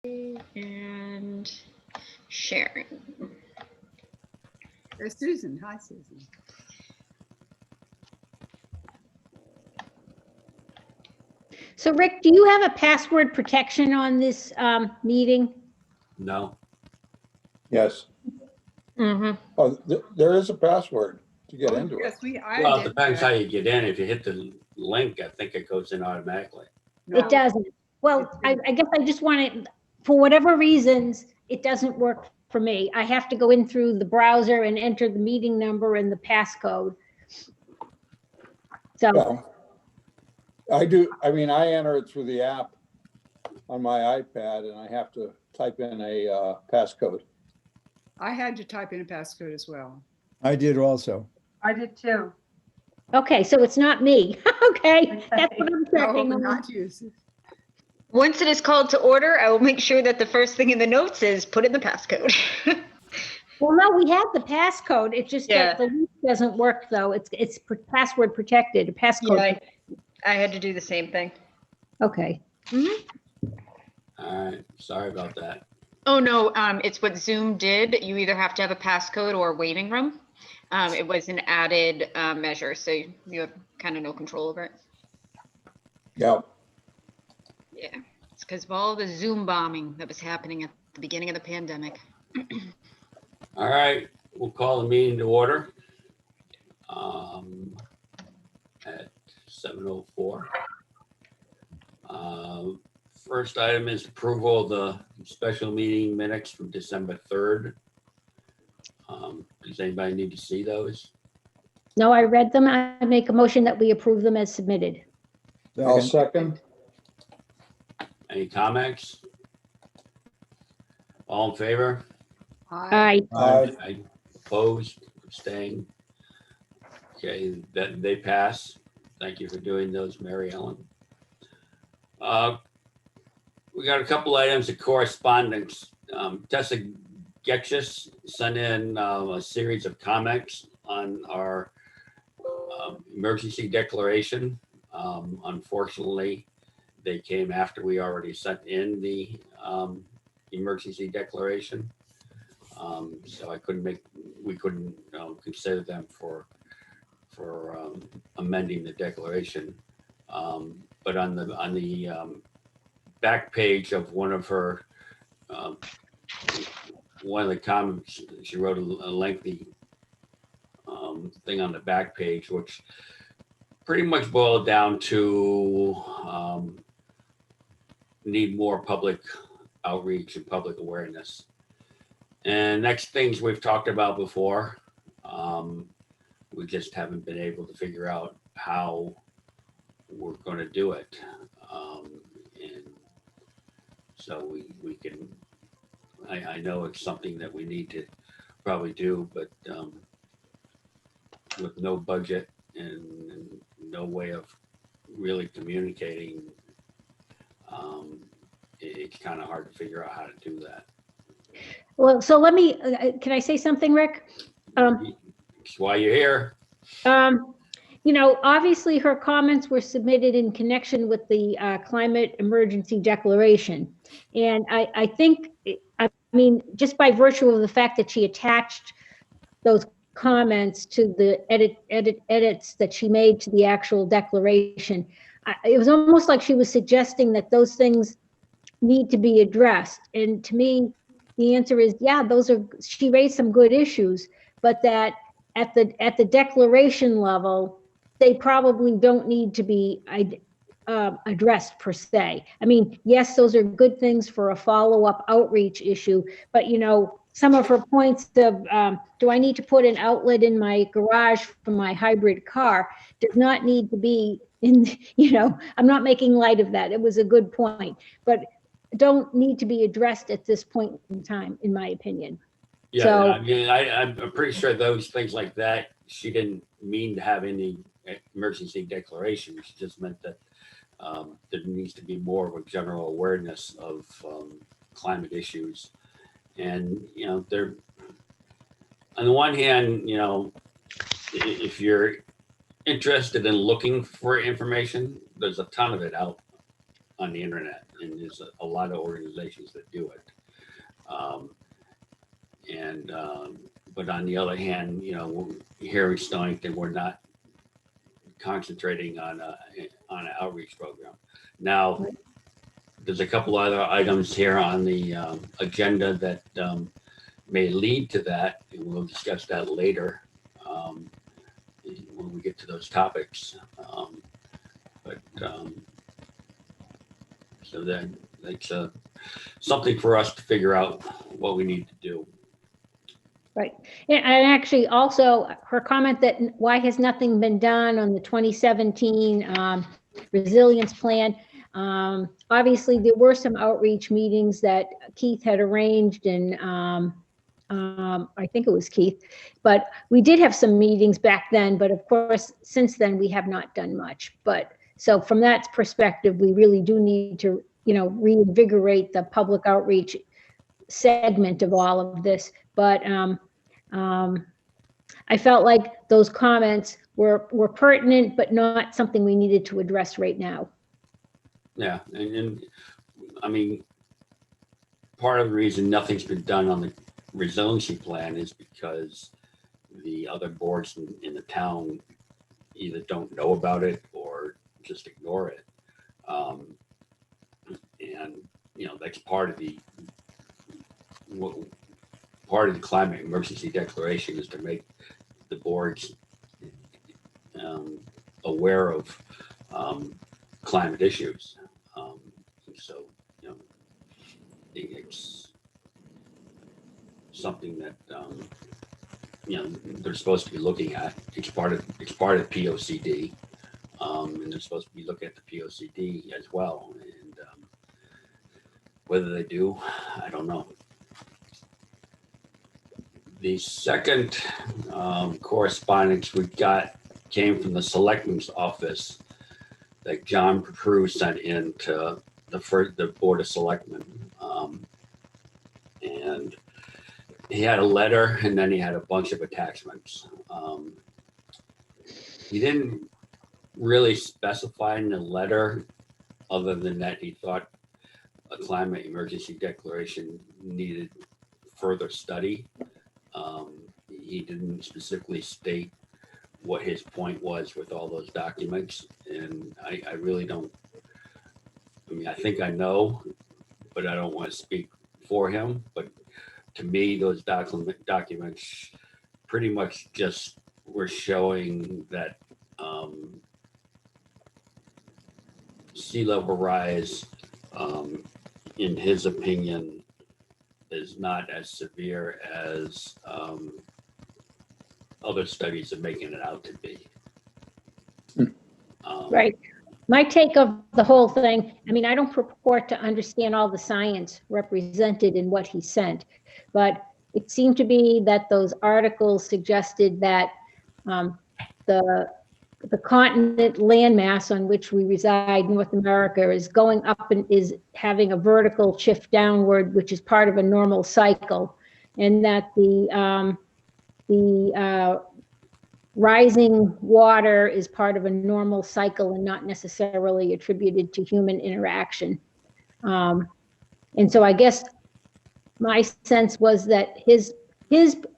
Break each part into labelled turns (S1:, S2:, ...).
S1: And Sharon.
S2: There's Susan. Hi, Susan.
S3: So Rick, do you have a password protection on this meeting?
S4: No,
S5: Yes.
S1: Mm-hmm.
S5: Oh, there is a password to get into it.
S2: Yes, I
S4: well, it
S2: did
S4: depends
S2: that.
S4: how you get in. If you hit the link, I think it goes in automatically.
S2: No,
S3: It doesn't. Well, I guess I just want it, for whatever reasons, it doesn't work for me. I have to go in through the browser and enter the meeting number and the passcode. So,
S5: Well, I do, I mean, I enter it through the app on my iPad and I have to type in a passcode.
S2: I had to type in a passcode as well.
S6: I did also.
S7: I did too.
S3: okay, so it's not me. Okay, that's what I'm
S2: No,
S3: checking on.
S2: not you.
S1: Once it is called to order, I will make sure that the first thing in the notes is put in the passcode.
S3: Well, no, we had the passcode. It's just
S1: Yeah.
S3: that the link doesn't work though. It's password protected, passcode.
S1: Yeah, I had to do the same thing.
S3: Okay.
S4: All right, sorry about that.
S1: Oh, no, it's what Zoom did. You either have to have a passcode or a waiting room. It was an added measure, so you have kind of no control over it.
S5: Yeah,
S1: Yeah, it's because of all the Zoom bombing that was happening at the beginning of the pandemic.
S4: All right, we'll call the meeting to order. At 7:04. First item is approval of the special meeting minutes from December 3rd. Does anybody need to see those?
S3: No, I read them. I make a motion that we approve them as submitted.
S5: I'll
S6: Second.
S5: second.
S4: Any comments? All in favor?
S2: I,
S3: Aye.
S4: Opposed, abstained? Okay, that they pass. Thank you for doing those, Mary Ellen. We got a couple items of correspondence. Tessa Getchus sent in a series of comments on our emergency declaration. Unfortunately, they came after we already sent in the emergency declaration. So we couldn't consider them for amending the declaration. But on the back page of one of her, one of the comments, she wrote a lengthy thing on the back page, which pretty much boiled down to need more public outreach and public awareness. And next things we've talked about before, we just haven't been able to figure out how we're going to do it. And so we can, I know it's something that we need to probably do, but with no budget and no way of really communicating, it's kind of hard to figure out how to do that.
S3: Well, so let me, can I say something, Rick?
S4: That's why you're here.
S3: You know, obviously her comments were submitted in connection with the climate emergency declaration. And I think, I mean, just by virtue of the fact that she attached those comments to the edits that she made to the actual declaration, it was almost like she was suggesting that those things need to be addressed. And to me, the answer is, yeah, she raised some good issues, but that at the declaration level, they probably don't need to be addressed per se. I mean, yes, those are good things for a follow-up outreach issue, but you know, some of her points of, do I need to put an outlet in my garage for my hybrid car, does not need to be in, you know, I'm not making light of that. It was a good point, but don't need to be addressed at this point in time, in my opinion.
S4: Yeah,
S3: So-
S4: I mean, I'm pretty sure those things like that, she didn't mean to have any emergency declaration. She just meant that there needs to be more of a general awareness of climate issues. And, you know, they're, on the one hand, you know, if you're interested in looking for information, there's a ton of it out on the internet, and there's a lot of organizations that do it. But on the other hand, you know, here in Stonington, we're not concentrating on an outreach program. Now, there's a couple other items here on the agenda that may lead to that, and we'll discuss that later when we get to those topics. So then it's something for us to figure out what we need to do.
S3: Right. Yeah, and actually also her comment that why has nothing been done on the 2017 resilience plan? Obviously, there were some outreach meetings that Keith had arranged, and I think it was Keith, but we did have some meetings back then, but of course, since then, we have not done much. But so from that perspective, we really do need to, you know, reinvigorate the public outreach segment of all of this. But I felt like those comments were pertinent, but not something we needed to address right now.
S4: Yeah, and I mean, part of the reason nothing's been done on the resiliency plan is because the other boards in the town either don't know about it or just ignore it. And, you know, that's part of the climate emergency declaration is to make the boards aware of climate issues. So, you know, it's something that you know, they're supposed to be looking at. It's part of POCD, and they're supposed to be looking at the POCD as well. And whether they do, I don't know. The second correspondence we got came from the Selectman's office that John Prue sent in to the Board of Selectmen. And he had a letter, and then he had a bunch of attachments. He didn't really specify in the letter, other than that he thought a climate emergency declaration needed further study. He didn't specifically state what his point was with all those documents, and I really don't. I mean, I think I know, but I don't want to speak for him. But to me, those documents pretty much just were showing that sea level rise, in his opinion, is not as severe as other studies are making it out to be.
S3: Right. My take of the whole thing, I mean, I don't purport to understand all the science represented in what he sent, but it seemed to be that those articles suggested that the continent landmass on which we reside, North America, is going up and is having a vertical shift downward, which is part of a normal cycle, and that the rising water is part of a normal cycle and not necessarily attributed to human interaction. And so I guess my sense was that his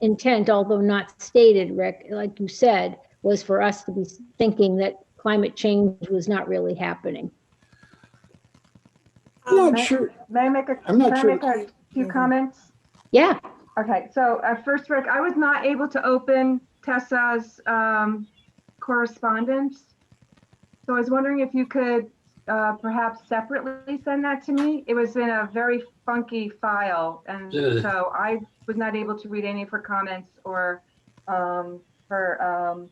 S3: intent, although not stated, Rick, like you said, was for us to be thinking that climate change was not really happening.
S5: I'm not sure.
S6: May I make a,
S5: I'm not
S6: can I
S5: sure.
S6: make a few comments?
S3: Yeah,
S6: Okay, so first, Rick, I was not able to open Tessa's correspondence. So I was wondering if you could perhaps separately send that to me. It was in a very funky file, and
S4: Yeah.
S6: so I was not able to read any of her comments or her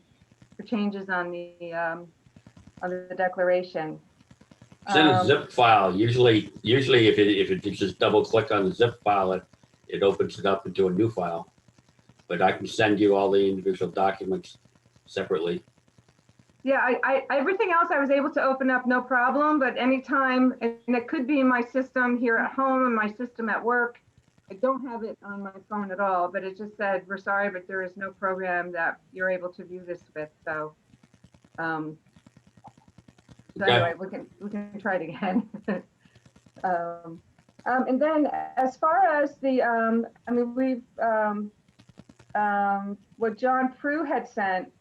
S6: changes on the declaration.
S4: It's in a zip file. Usually if you just double click on the zip file, it opens it up into a new file. But I can send you all the individual documents separately.
S6: Yeah, I everything else I was able to open up, no problem, but anytime, and it could be in my system here at home and my system at work. I don't have it on my phone at all, but it just said, we're sorry, but there is no program that you're able to view this with, so. So
S4: Okay.
S6: anyway, we can try it again. And then as far as the, I mean, what John Prue had sent,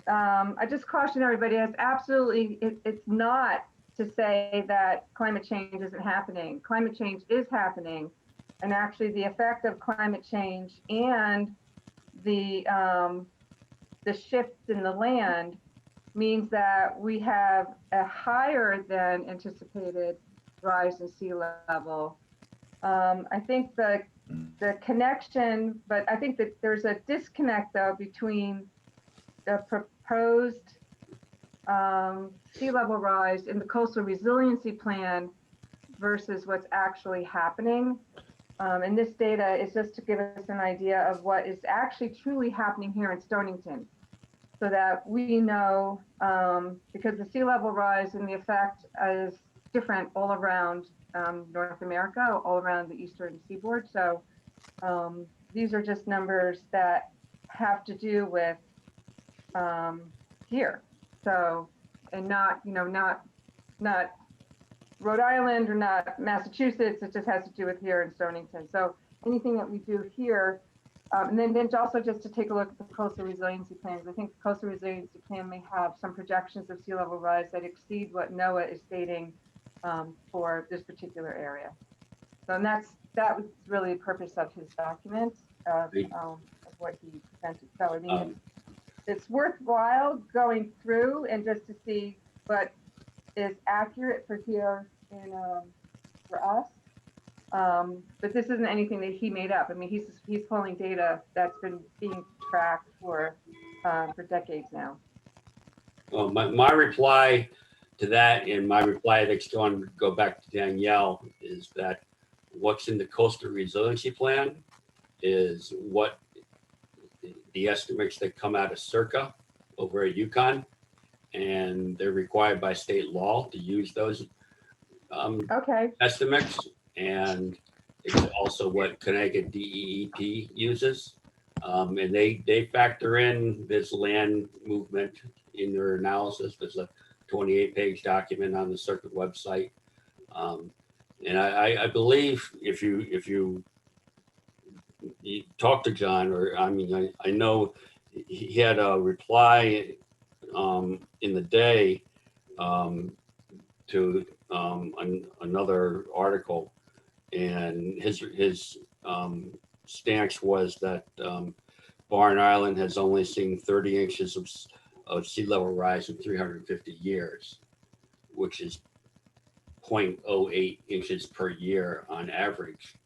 S6: I just caution everybody, it's absolutely, it's not to say that climate change isn't happening. Climate change is happening. And actually the effect of climate change and the shifts in the land means that we have a higher than anticipated rise in sea level. I think the connection, but I think that there's a disconnect though between the proposed sea level rise in the coastal resiliency plan versus what's actually happening. And this data is just to give us an idea of what is actually truly happening here in Stonington, so that we know, because the sea level rise and the effect is different all around North America, all around the eastern seaboard. So these are just numbers that have to do with here. So, and not, you know, not Rhode Island or not Massachusetts, it just has to do with here in Stonington. So anything that we do here, and then also just to take a look at the coastal resiliency plans. I think the coastal resiliency plan may have some projections of sea level rise that exceed what NOAA is stating for this particular area. So, and that was really the purpose of his document, of what he presented. So I mean, it's worthwhile going through and just to see what is accurate for here in for us. But this isn't anything that he made up. I mean, he's pulling data that's been being tracked for decades now.
S4: Well, my reply to that, and my reply that's going to go back to Danielle, is that what's in the coastal resiliency plan is what the estimates that come out of Circa over at Yukon, and they're required by state law to use those
S6: Okay.
S4: estimates, and it's also what Connecticut DEEP uses. And they factor in this land movement in their analysis. There's a 28-page document on the Circuit website. And I believe if you talk to John, or I mean, I know he had a reply in the day to another article, and his stance was that Barn Island has only seen 30 inches of sea level rise in 350 years, which is 0.08 inches per year on average,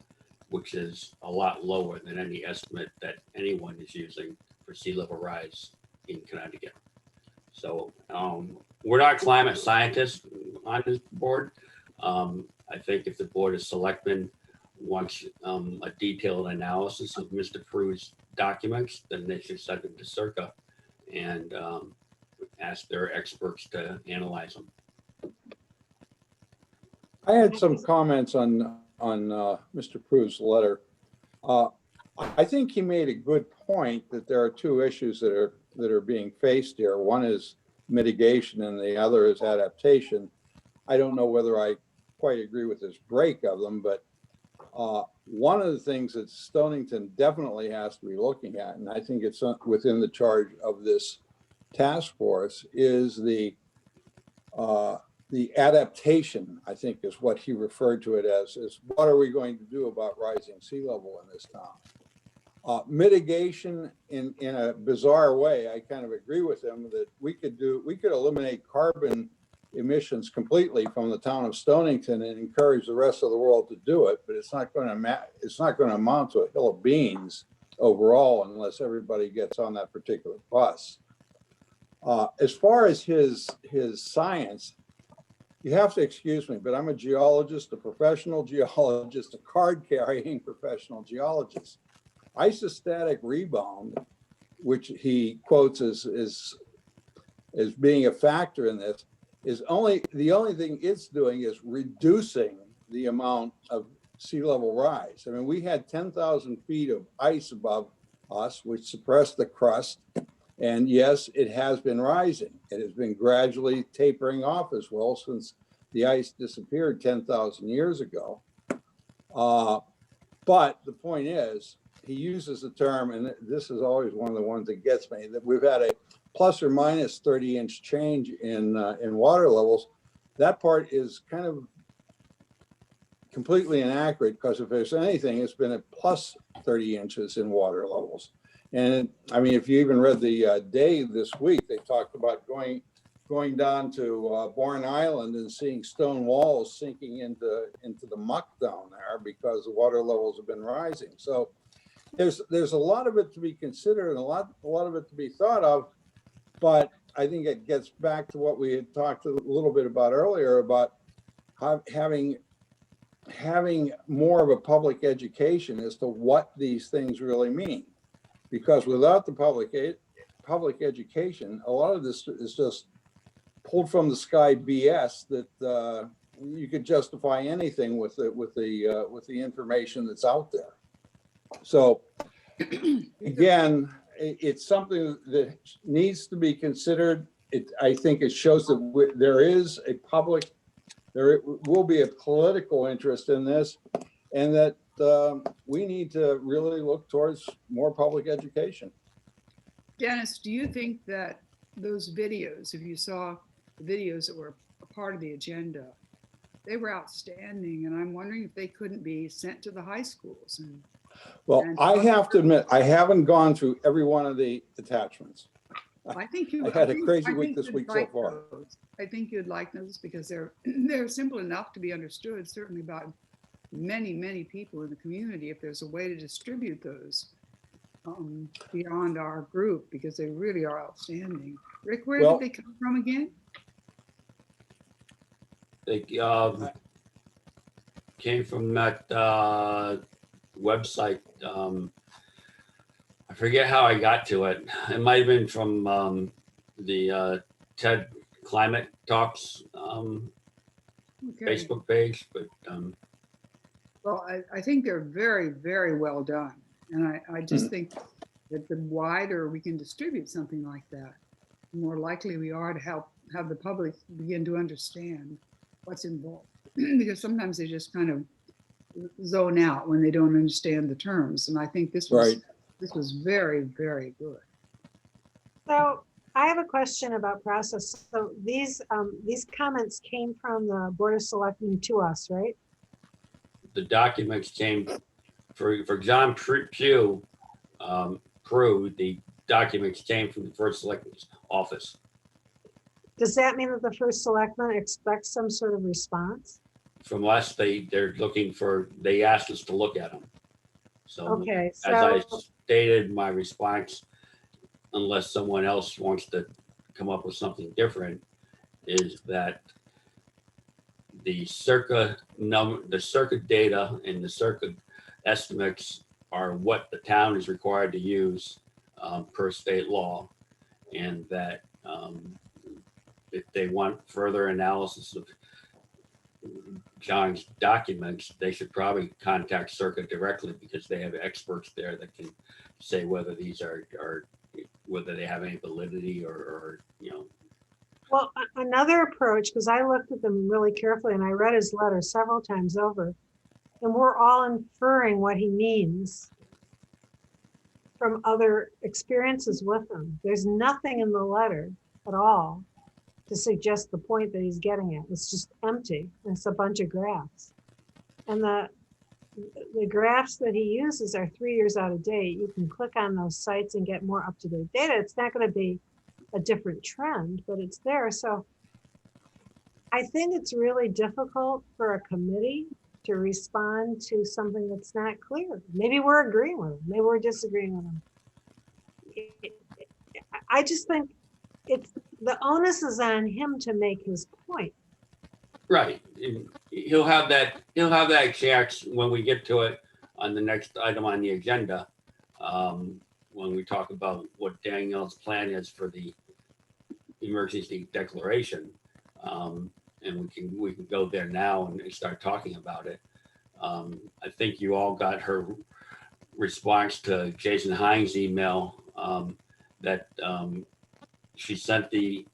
S4: which is a lot lower than any estimate that anyone is using for sea level rise in Connecticut. So we're not climate scientists on this board. I think if the Board of Selectmen wants a detailed analysis of Mr. Prue's documents, then they should send them to Circa and ask their experts to analyze them.
S5: I had some comments on Mr. Prue's letter. I think he made a good point that there are two issues that are being faced here. One is mitigation and the other is adaptation. I don't know whether I quite agree with this break of them, but one of the things that Stonington definitely has to be looking at, and I think it's within the charge of this task force, is the adaptation, I think is what he referred to it as, is what are we going to do about rising sea level in this town? Mitigation in a bizarre way, I kind of agree with him that we could eliminate carbon emissions completely from the town of Stonington and encourage the rest of the world to do it, but it's not going to amount to a hill of beans overall unless everybody gets on that particular bus. As far as his science, you have to excuse me, but I'm a geologist, a professional geologist, a card-carrying professional geologist. Isostatic rebound, which he quotes as being a factor in this, is the only thing it's doing is reducing the amount of sea level rise. I mean, we had 10,000 feet of ice above us, which suppressed the crust And yes, it has been rising. It has been gradually tapering off as well since the ice disappeared 10,000 years ago. But the point is, he uses the term, and this is always one of the ones that gets me, that we've had a plus or minus 30-inch change in water levels. That part is kind of completely inaccurate, because if there's anything, it's been a plus 30 inches in water levels. And I mean, if you even read the Day this week, they talked about going down to Bourne Island and seeing stone walls sinking into the muck down there because the water levels have been rising. So there's a lot of it to be considered and a lot of it to be thought of. But I think it gets back to what we had talked a little bit about earlier about having more of a public education as to what these things really mean. Because without the public education, a lot of this is just pulled from the sky BS that you could justify anything with the information that's out there. So again, it's something that needs to be considered. I think it shows that there will be a political interest in this, and that we need to really look towards more public education.
S2: Dennis, do you think that those videos, if you saw the videos that were a part of the agenda, they were outstanding, and I'm wondering if they couldn't be sent to the high schools?
S5: Well, I have to admit, I haven't gone through every one of the attachments.
S2: I think you.
S5: I had a crazy
S2: I
S5: week
S2: think
S5: this
S2: you'd
S5: week so
S2: like
S5: far.
S2: those. I think you'd like those because they're simple enough to be understood, certainly by many people in the community. If there's a way to distribute those beyond our group, because they really are outstanding. Rick, where
S5: Well,
S2: did they come from again?
S4: They came from that website. I forget how I got to it. It might have been from the TED Climate Talks
S2: Okay.
S4: Facebook page, but
S2: Well, I think they're very well done. And I just think that the wider we can distribute something like that, the more likely we are to have the public begin to understand what's involved. Because sometimes they just kind of zone out when they don't understand the terms. And I think this was very good.
S7: So I have a question about process. So these comments came from the Board of Selectmen to us, right?
S4: the documents came for John Pugh, the documents came from the first selectman's office.
S7: Does that mean that the first selectman expects some sort of response?
S4: From us, they're looking for, they asked us to look at them. So
S7: Okay,
S4: as I
S7: so,
S4: stated, my response, unless someone else wants to come up with something different, is that the circa data and the circa estimates are what the town is required to use per state law, and that if they want further analysis of John's documents, they should probably contact Circa directly, because they have experts there that can say whether these are whether they have any validity or you know.
S7: well, another approach, because I looked at them really carefully and I read his letter several times over, and we're all inferring what he means from other experiences with him. There's nothing in the letter at all to suggest the point that he's getting at. It's just empty. It's a bunch of graphs. And the graphs that he uses are 3 years out of date. You can click on those sites and get more up-to-date data. It's not going to be a different trend, but it's there. So I think it's really difficult for a committee to respond to something that's not clear. Maybe we're agreeing with him. Maybe we're disagreeing with him. I just think the onus is on him to make his point.
S4: Right. He'll have that chance when we get to it on the next item on the agenda. When we talk about what Danielle's plan is for the emergency declaration. And we can go there now and start talking about it. I think you all got her response to Jason Hines' email that she sent the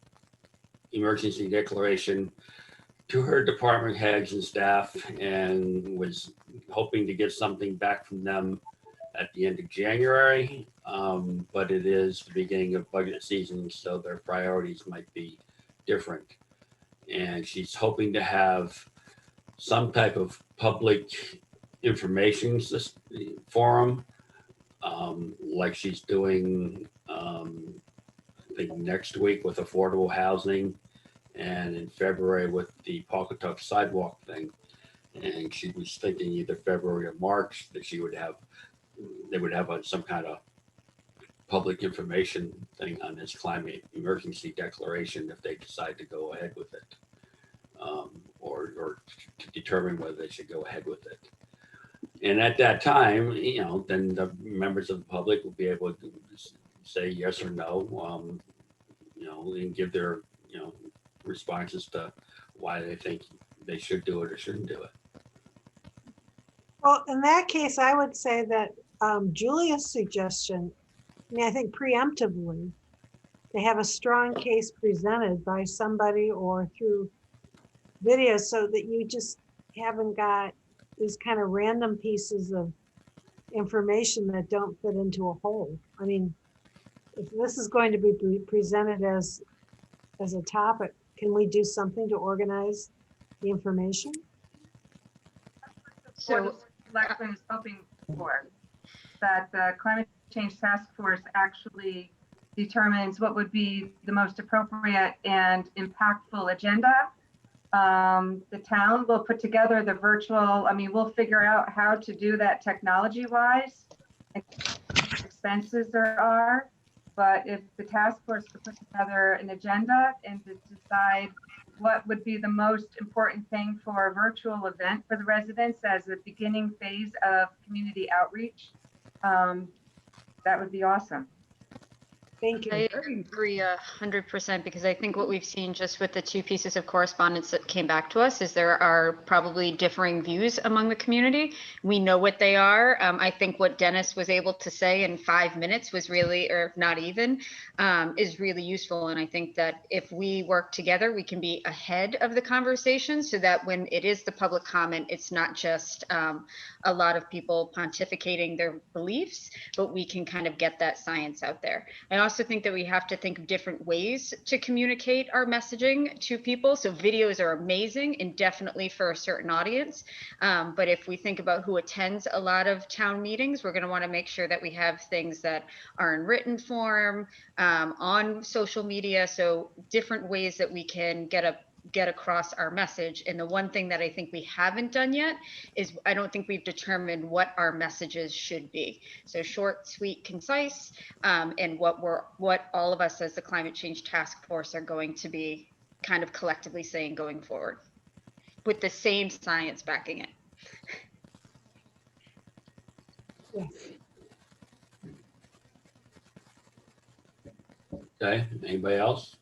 S4: emergency declaration to her department heads and staff and was hoping to get something back from them at the end of January. But it is the beginning of budget season, so their priorities might be different. And she's hoping to have some type of public information forum, like she's doing, I think next week with affordable housing, and in February with the Pawcatuck sidewalk thing. And she was thinking either February or March that they would have some kind of public information thing on this climate emergency declaration if they decide to go ahead with it, or to determine whether they should go ahead with it. And at that time, then the members of the public will be able to say yes or no, and give their, responses to why they think they should do it or shouldn't do it.
S7: Well, in that case, I would say that Julia's suggestion, I think preemptively, they have a strong case presented by somebody or through video so that you just haven't got these kind of random pieces of information that don't fit into a whole. I mean, if this is going to be presented as a topic, can we do something to organize the information?
S6: Board of Selectmen is hoping for, that the Climate Change Task Force actually determines what would be the most appropriate and impactful agenda. The town will put together the virtual, we'll figure out how to do that technology-wise, expenses there are. But if the task force could put together an agenda and to decide what would be the most important thing for a virtual event for the residents as the beginning phase of community outreach, that would be awesome.
S7: Thank you.
S1: I agree 100%, because I think what we've seen just with the two pieces of correspondence that came back to us is there are probably differing views among the community. We know what they are. I think what Dennis was able to say in 5 minutes was really, or not even, is really useful. And I think that if we work together, we can be ahead of the conversation so that when it is the public comment, it's not just a lot of people pontificating their beliefs, but we can kind of get that science out there. I also think that we have to think of different ways to communicate our messaging to people. So videos are amazing and definitely for a certain audience. But if we think about who attends a lot of town meetings, we're going to want to make sure that we have things that are in written form, on social media. So different ways that we can get across our message. And the one thing that I think we haven't done yet is I don't think we've determined what our messages should be. So short, sweet, concise, and what all of us as the Climate Change Task Force are going to be kind of collectively saying going forward with the same science backing it.
S7: Yes.
S4: Okay, anybody else?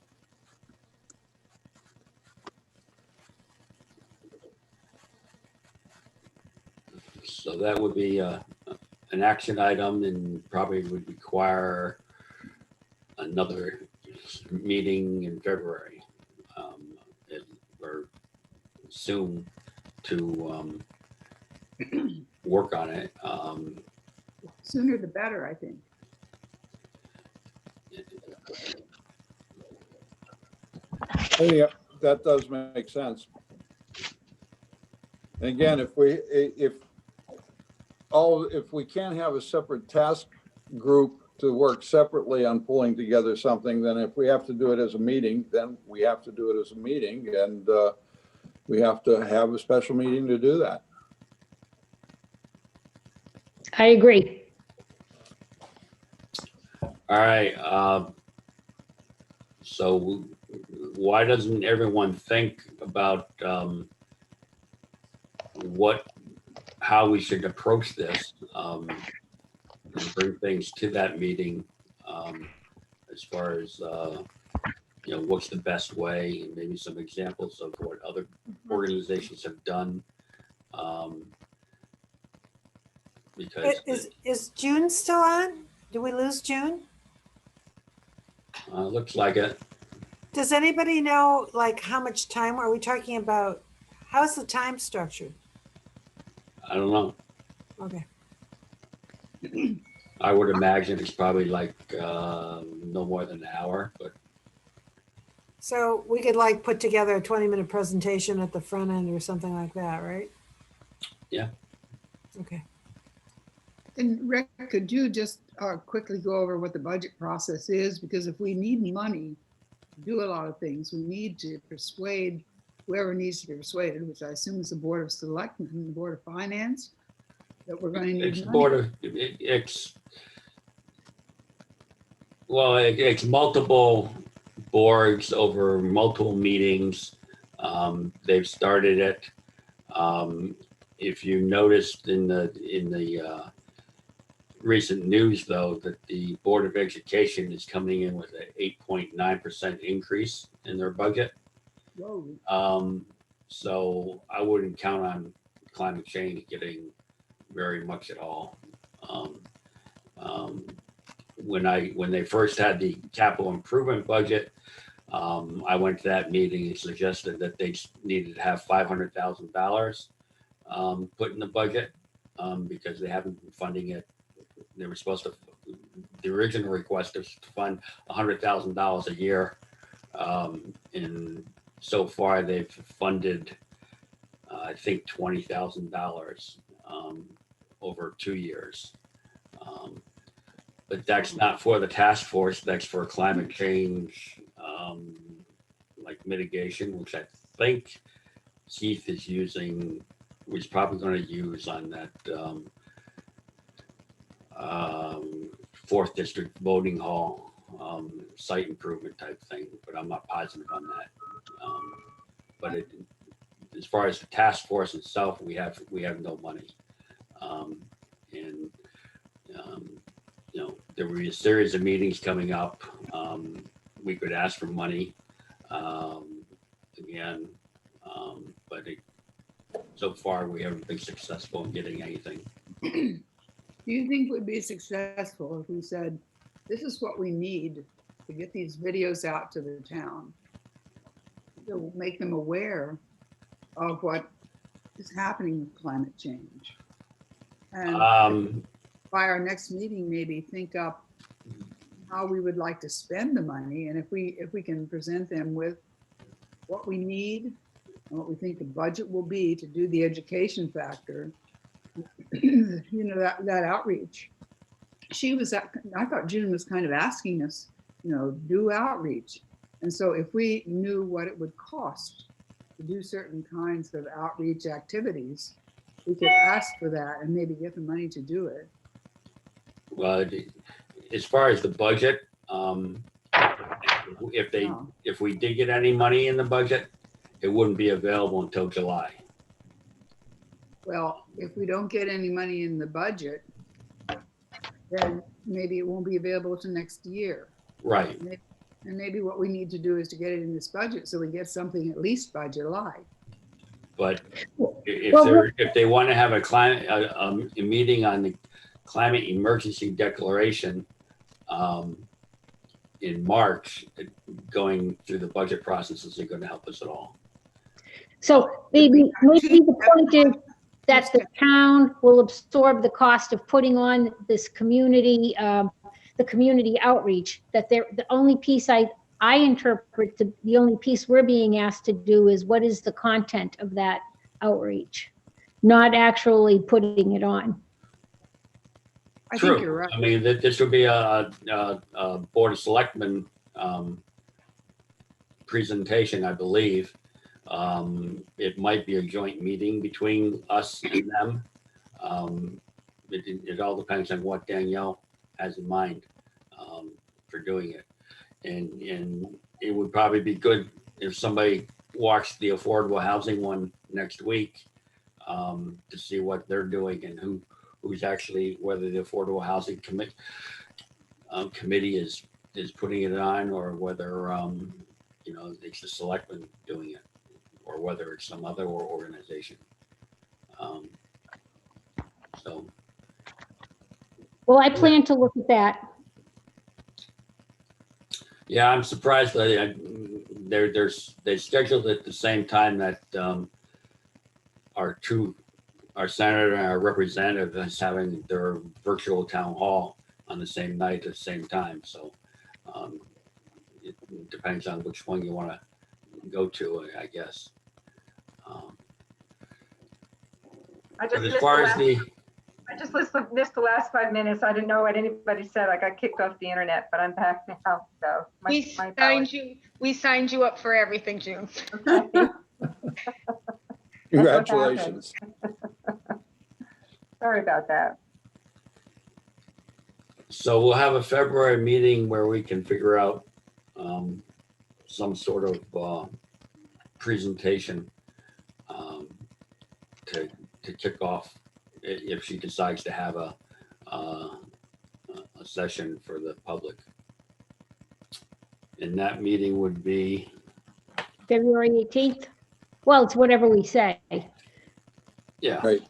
S4: So that would be an action item and probably would require another meeting in February, or soon to work on it.
S2: Sooner the better, I think.
S5: Yeah, that does make sense. And again, if we can't have a separate task group to work separately on pulling together something, then if we have to do it as a meeting, then we have to do it as a meeting, and we have to have a special meeting to do that.
S3: I agree.
S4: All right. So why doesn't everyone think about how we should approach this, and bring things to that meeting, as far as what's the best way, and maybe some examples of what other organizations have done, because
S7: Is June still on? Do we lose June?
S4: Looks like it.
S7: Does anybody know, like, how much time are we talking about? How's the time structured?
S4: I don't know.
S7: Okay.
S4: I would imagine it's probably like no more than an hour, but
S7: So we could like put together a 20-minute presentation at the front end or something like that, right?
S4: Yeah.
S7: Okay.
S2: And Rick, could you just quickly go over what the budget process is? Because if we need money to do a lot of things, we need to persuade whoever needs to be persuaded, which I assume is the Board of Selectmen and the Board of Finance, that we're going to need
S4: it's
S2: money.
S4: board of it's well, it's multiple boards over multiple meetings. They've started it. If you noticed in the recent news, though, that the Board of Education is coming in with an 8.9% increase in their budget.
S2: Whoa.
S4: So I wouldn't count on climate change getting very much at all. When they first had the capital improvement budget, I went to that meeting and suggested that they needed to have $500,000 put in the budget because they haven't been funding it. They were supposed to. The original request was to fund $100,000 a year, and so far they've funded, I think, $20,000 over 2 years. But that's not for the task force. That's for climate change, like mitigation, which I think Keith is using. Was probably going to use on that 4th district voting hall site improvement type thing, but I'm not positive on that. But as far as the task force itself, we have no money, and there will be a series of meetings coming up. We could ask for money again, but so far we haven't been successful in getting anything.
S2: Do you think we'd be successful if we said, this is what we need to get these videos out to the town, to make them aware of what is happening with climate change? And by our next meeting, maybe think up how we would like to spend the money. And if we can present them with what we need and what we think the budget will be to do the education factor, that outreach. I thought June was kind of asking us, do outreach. And so if we knew what it would cost to do certain kinds of outreach activities, we could ask for that and maybe get the money to do it.
S4: Well, as far as the budget, if we did get any money in the budget, it wouldn't be available until July.
S2: Well, if we don't get any money in the budget, then maybe it won't be available to next year.
S4: Right.
S2: And maybe what we need to do is to get it in this budget so we get something at least by July.
S4: But if they want to have a meeting on the climate emergency declaration in March, going through the budget process isn't going to help us at all.
S3: So maybe the point is that the town will absorb the cost of putting on this community, the community outreach, that the only piece I interpret, the only piece we're being asked to do is what is the content of that outreach, not actually putting it on.
S2: I
S4: True.
S2: think you're right.
S4: I mean, this would be a Board of Selectmen presentation, I believe. It might be a joint meeting between us and them. It all depends on what Danielle has in mind for doing it. And it would probably be good if somebody watched the affordable housing one next week to see what they're doing and who's actually, whether the affordable housing committee is putting it on, or whether it's the selectmen doing it, or whether it's some other organization.
S3: Well, I plan to look at that.
S4: Yeah, I'm surprised that they scheduled it at the same time that our senator and our representative is having their virtual town hall on the same night at the same time. So it depends on which one you want to go to, I guess.
S6: I
S4: But
S6: just
S4: as
S6: missed
S4: far
S6: the
S4: as
S6: last, I just missed the last 5 minutes. I didn't know what anybody said. I got kicked off the internet, but I'm back now. So my apologies.
S1: We signed you up for everything, June.
S6: Okay.
S5: Congratulations.
S6: Sorry about that.
S4: So we'll have a February meeting where we can figure out some sort of presentation to kick off if she decides to have a session for the public. And that meeting would be,
S3: February 18th? Well, it's whatever we say.
S4: yeah,
S5: Right.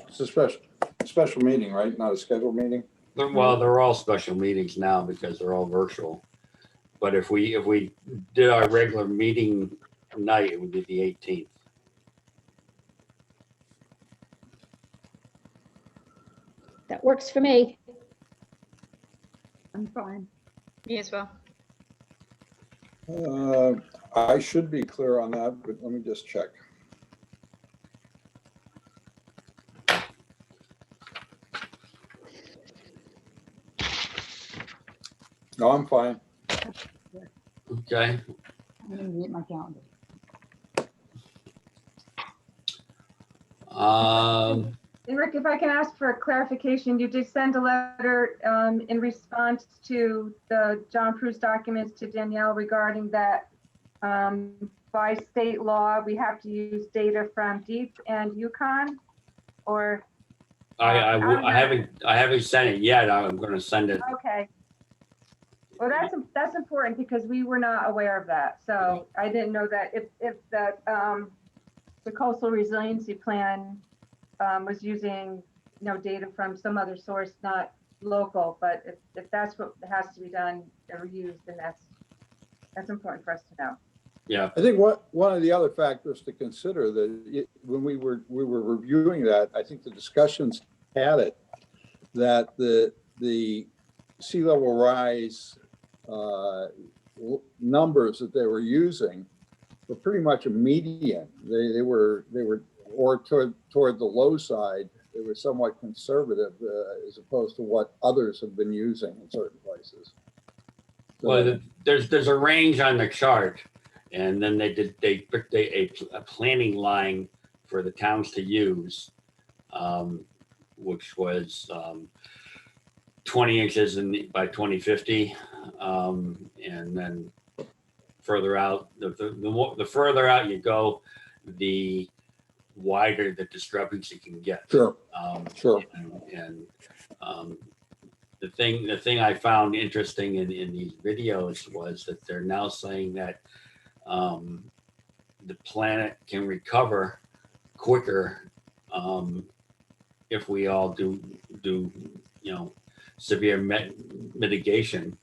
S5: It's a special meeting, right? Not a scheduled meeting?
S4: well, they're all special meetings now because they're all virtual. But if we did our regular meeting night, it would be the 18th.
S3: That works for me.
S2: I'm fine.
S1: Me as well.
S5: I should be clear on that, but let me just check. No, I'm fine.
S4: Okay.
S2: I'm gonna get my calendar.
S6: And Rick, if I can ask for a clarification, you did send a letter in response to the John Pruse documents to Danielle regarding that by state law, we have to use data from Deep and Yukon, or,
S4: I haven't sent it yet. I'm going to send it.
S6: okay. Well, that's important because we were not aware of that. So I didn't know that if the coastal resiliency plan was using, data from some other source, not local, but if that's what has to be done or used, then that's important for us to know.
S4: Yeah.
S5: I think one of the other factors to consider that when we were reviewing that, I think the discussions had it that the sea level rise numbers that they were using were pretty much a median. They were or toward the low side. They were somewhat conservative as opposed to what others have been using in certain places. So,
S4: Well, there's a range on the chart, and then they picked a planning line for the towns to use, which was 20 inches by 2050, and then further out, the further out you go, the wider the discrepancy can get.
S5: Sure. Sure.
S4: And the thing I found interesting in these videos was that they're now saying that the planet can recover quicker if we all do severe mitigation.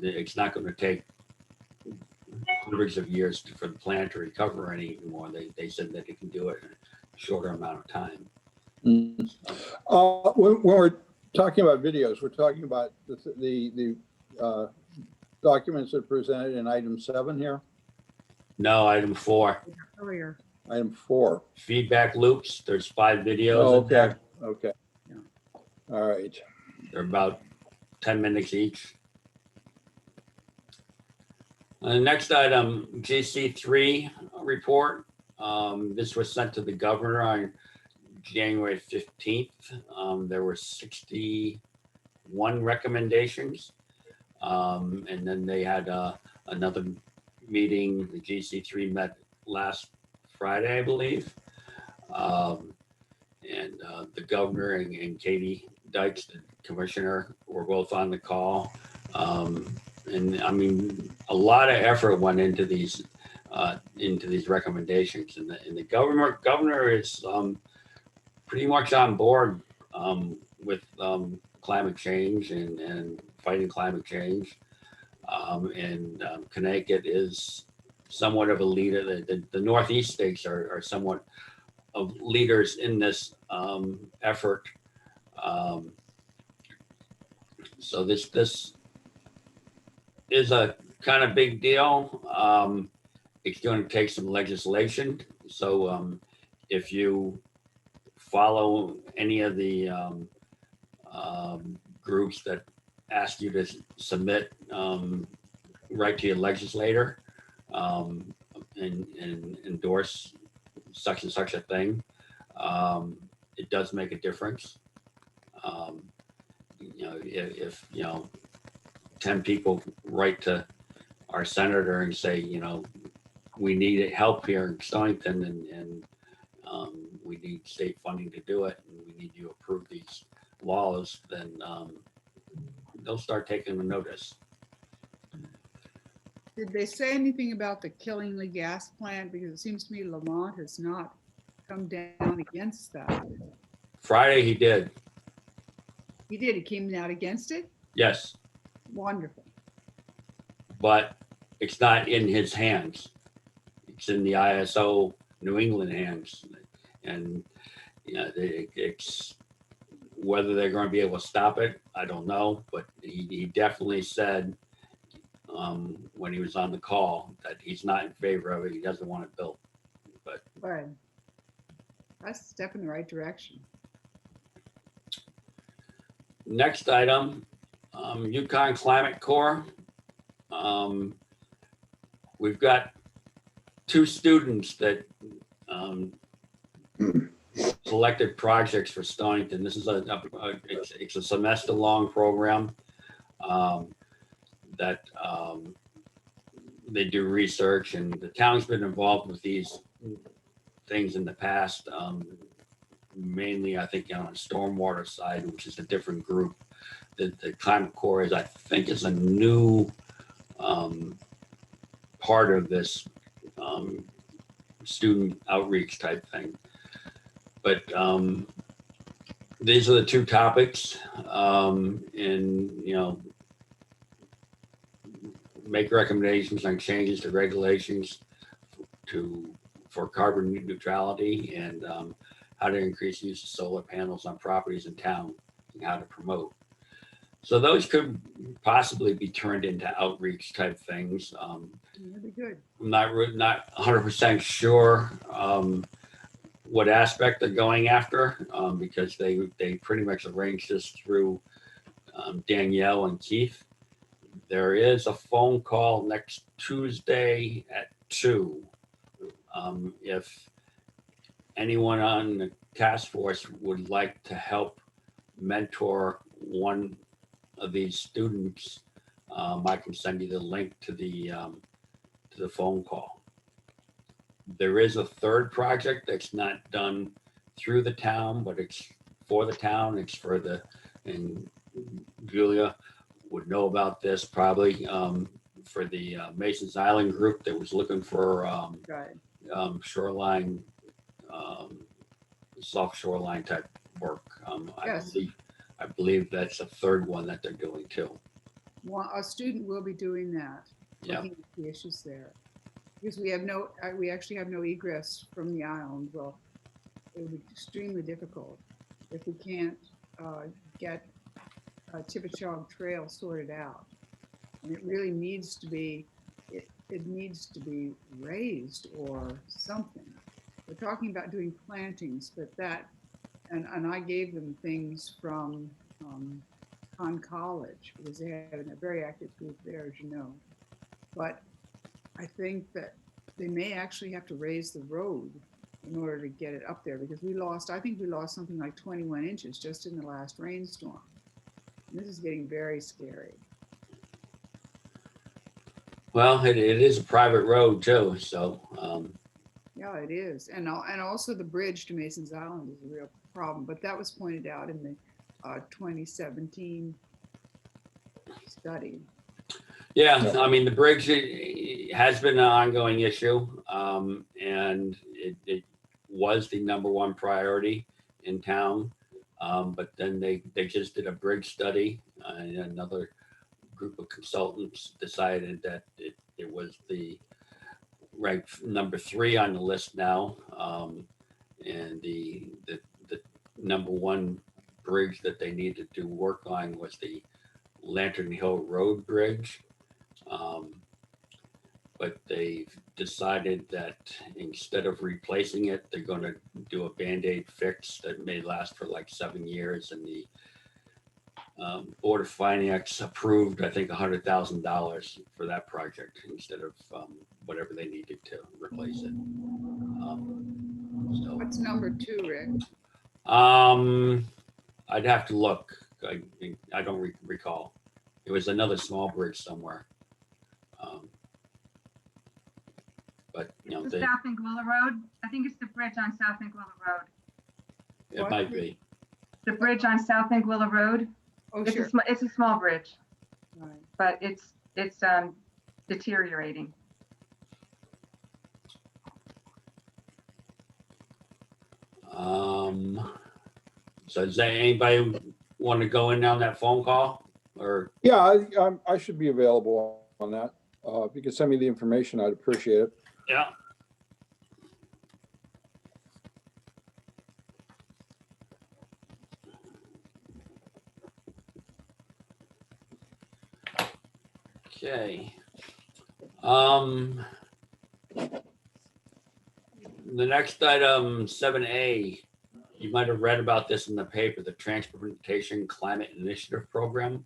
S4: It's not going to take hundreds of years for the planet to recover anymore. They said that it can do it in a shorter amount of time.
S5: When we're talking about videos, we're talking about the documents that are presented in item 7 here.
S4: No, item 4,
S2: Earlier.
S5: Item 4.
S4: feedback loops. There's 5 videos.
S5: Oh,
S4: in there.
S5: okay.
S2: Yeah.
S5: All right.
S4: They're about 10 minutes each. The next item, GC3 report. This was sent to the governor on January 15th. There were 61 recommendations. And then they had another meeting. The GC3 met last Friday, I believe. And the governor and Katie Dykes, the commissioner, were both on the call. And I mean, a lot of effort went into these recommendations, and the governor is pretty much on board with climate change and fighting climate change. And Connecticut is somewhat of a leader. The Northeast states are somewhat of leaders in this effort. So this is a kind of big deal. It's going to take some legislation. So if you follow any of the groups that ask you to submit, write to your legislator and endorse such and such a thing, it does make a difference. If 10 people write to our senator and say, we need help here in Stonington and we need state funding to do it, and we need you to approve these laws, then they'll start taking the notice.
S2: Did they say anything about the Killingly gas plant? Because it seems to me Lamont has not come down against that.
S4: Friday he did,
S2: He did, he came out against it?
S4: yes,
S2: Wonderful.
S4: but it's not in his hands. It's in the ISO New England hands. And it's whether they're going to be able to stop it, I don't know, but he definitely said when he was on the call that he's not in favor of it. He doesn't want it built.
S2: Good. That's a step in the right direction.
S4: Next item, Yukon Climate Corps. We've got 2 students that selected projects for Stonington. This is it's a semester-long program that they do research, and the town's been involved with these things in the past. Mainly, I think, on the stormwater side, which is a different group. The Climate Corps is, I think, is a new part of this student outreach type thing. But these are the 2 topics, and make recommendations on changes to regulations for carbon neutrality, and how to increase use of solar panels on properties in town, and how to promote. So those could possibly be turned into outreach type things.
S2: That'd be good.
S4: I'm not 100% sure what aspect they're going after, because they pretty much arranged this through Danielle and Keith. There is a phone call next Tuesday at 2. If anyone on the task force would like to help mentor one of these students, I can send you the link to the phone call. There is a 3rd project that's not done through the town, but it's for the town. It's for and Julia would know about this probably, for the Masons Island group that was looking for
S2: Good.
S4: shoreline, soft shoreline type work.
S2: Yes.
S4: I believe that's a 3rd one that they're doing too.
S2: Well, a student will be doing that.
S4: Yeah.
S2: Looking at the issues there. Because we actually have no egress from the island. Well, it would be extremely difficult if we can't get Chippewa Trail sorted out. And it really needs to be, it needs to be raised or something. We're talking about doing plantings, but that, and I gave them things from Conn College, because they have a very active group there, as you know. But I think that they may actually have to raise the road in order to get it up there, because I think we lost something like 21 inches just in the last rainstorm. And this is getting very scary.
S4: Well, it is a private road too, so
S2: Yeah, it is. And also the bridge to Mason's Island is a real problem, but that was pointed out in the 2017 study.
S4: yeah, I mean, the bridge has been an ongoing issue, and it was the #1 priority in town. But then they just did a bridge study, and another group of consultants decided that it was the ranked number 3 on the list now. And the number 1 bridge that they needed to work on was the Lantern Hill Road Bridge. But they've decided that instead of replacing it, they're going to do a Band-Aid fix that may last for like 7 years. And the Board of Finance approved, I think, $100,000 for that project instead of whatever they needed to replace it. So
S2: What's number 2, Rick?
S4: I'd have to look. I don't recall. It was another small bridge somewhere. But you know,
S6: The South Anguilla Road. I think it's the bridge on South Anguilla Road.
S4: it might be.
S6: The bridge on South Anguilla Road.
S2: Oh,
S6: It's
S2: sure.
S6: it's a small bridge,
S2: Right.
S6: but it's deteriorating.
S4: So does anybody want to go in on that phone call or?
S5: Yeah, I should be available on that. If you could send me the information, I'd appreciate it.
S4: Yeah. Okay. The next item, 7A, you might have read about this in the paper, the Transportation Climate Initiative Program.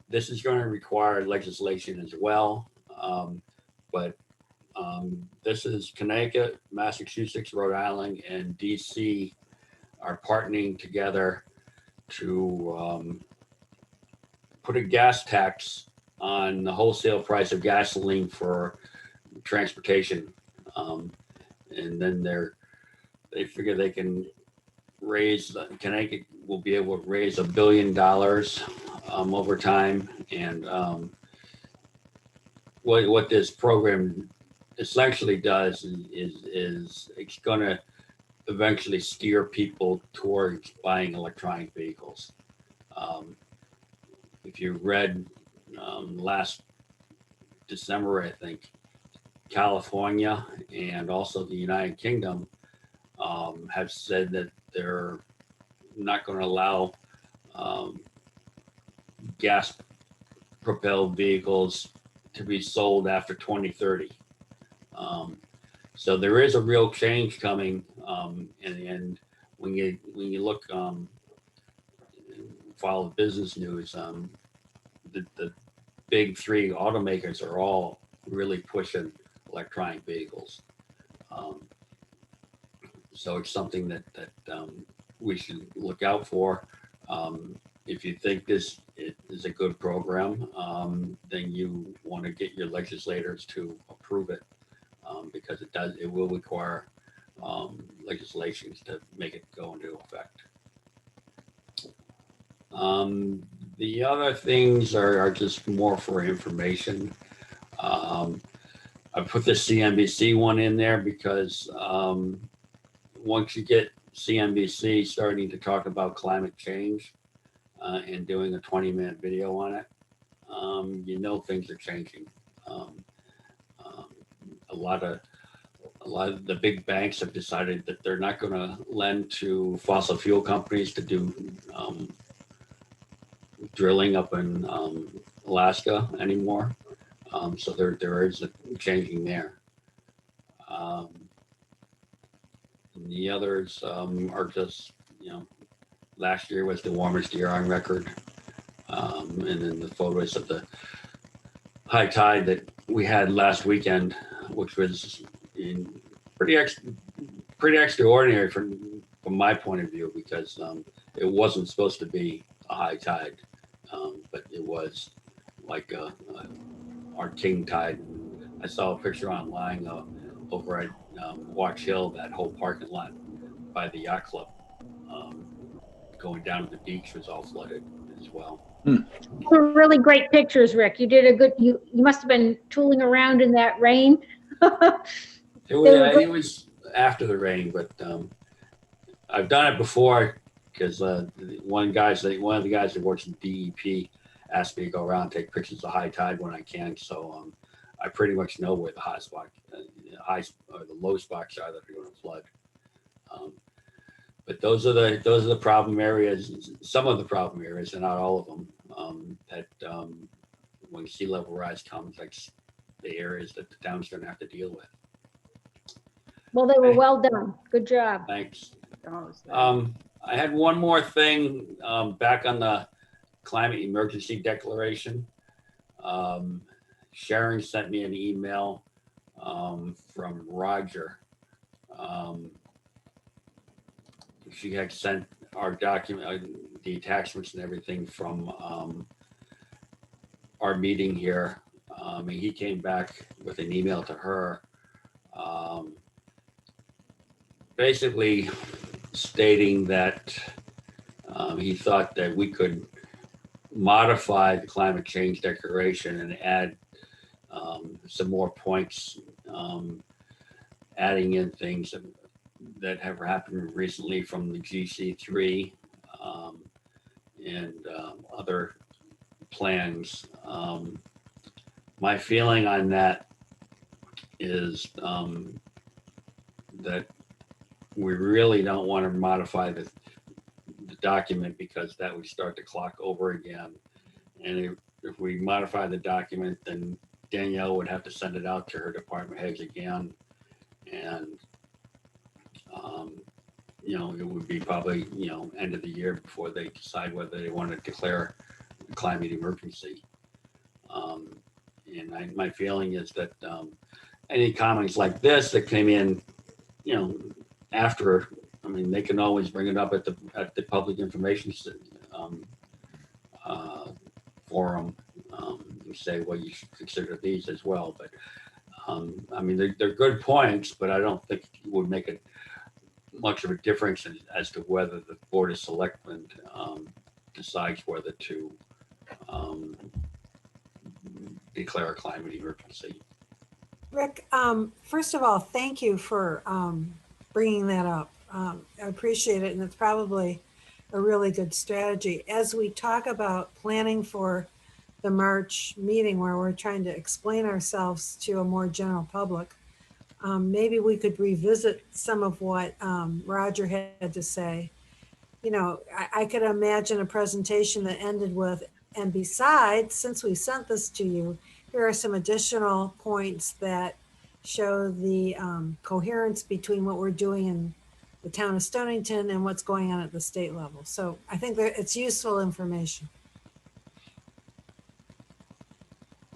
S4: This is going to require legislation as well. But this is Connecticut, Massachusetts, Rhode Island, and DC are partnering together to put a gas tax on the wholesale price of gasoline for transportation. And then they figure they can raise, Connecticut will be able to raise $1 billion over time. And what this program essentially does is it's going to eventually steer people towards buying electronic vehicles. If you read last December, I think, California and also the United Kingdom have said that they're not going to allow gas propelled vehicles to be sold after 2030. So there is a real change coming, and when you look, follow the business news, the big 3 automakers are all really pushing electronic vehicles. So it's something that we should look out for. If you think this is a good program, then you want to get your legislators to approve it, because it will require legislations to make it go into effect. The other things are just more for information. I put the CNBC one in there because once you get CNBC starting to talk about climate change and doing a 20-minute video on it, you know things are changing. A lot of the big banks have decided that they're not going to lend to fossil fuel companies to do drilling up in Alaska anymore. So there is a changing there. And the others are just, last year was the warmest year on record. And then the photos of the high tide that we had last weekend, which was pretty extraordinary from my point of view, because it wasn't supposed to be a high tide, but it was like our king tide. I saw a picture online over at Watch Hill, that whole parking lot by the yacht club, going down to the beach was all flooded as well.
S3: Were really great pictures, Rick. You did a good, you must have been tooling around in that rain.
S4: It was after the rain, but I've done it before because one of the guys that works in DEP asked me to go around and take pictures of high tide when I can. So I pretty much know where the high spot, or the low spots are that are going to flood. But those are the problem areas. Some of the problem areas, and not all of them. That when sea level rise comes, that's the areas that the town's going to have to deal with.
S3: Well, they were well done. Good job.
S4: Thanks.
S2: Oh,
S4: I had one more thing back on the climate emergency declaration. Sharon sent me an email from Roger. She had sent our document, the attachments and everything from our meeting here. And he came back with an email to her, basically stating that he thought that we could modify the climate change declaration and add some more points, adding in things that have happened recently from the GC3 and other plans. My feeling on that is that we really don't want to modify the document, because that would start the clock over again. And if we modify the document, then Danielle would have to send it out to her department heads again. And, it would be probably, end of the year before they decide whether they want to declare a climate emergency. And my feeling is that any comments like this that came in, after, they can always bring it up at the public information forum and say, well, you should consider these as well. But they're good points, but I don't think it would make it much of a difference as to whether the Board of Selectmen decides whether to declare a climate emergency.
S7: Rick, first of all, thank you for bringing that up. I appreciate it, and it's probably a really good strategy. As we talk about planning for the March meeting, where we're trying to explain ourselves to a more general public, maybe we could revisit some of what Roger had to say. I could imagine a presentation that ended with, and besides, since we sent this to you, here are some additional points that show the coherence between what we're doing in the town of Stonington and what's going on at the state level. So I think that it's useful information.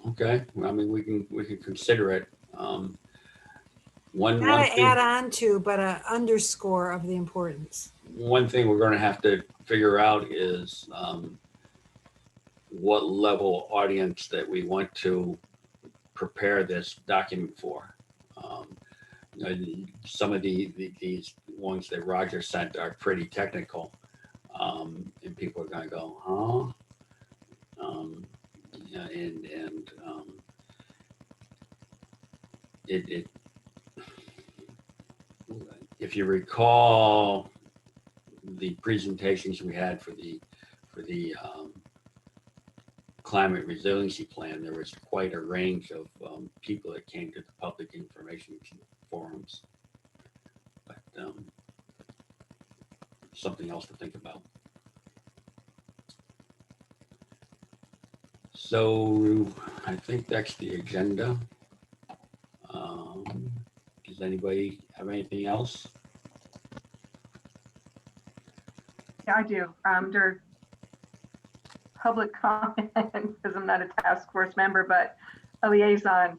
S4: Okay, we can consider it. One
S7: Not an
S4: thing,
S7: add on to, but an underscore of the importance.
S4: one thing we're going to have to figure out is what level audience that we want to prepare this document for. Some of these ones that Roger sent are pretty technical, and people are going to go, huh? If you recall the presentations we had for the climate resiliency plan, there was quite a range of people that came to the public information forums. But something else to think about. So I think that's the agenda. Does anybody have anything else?
S6: Yeah, I do. Under public comment, because I'm not a task force member, but a liaison.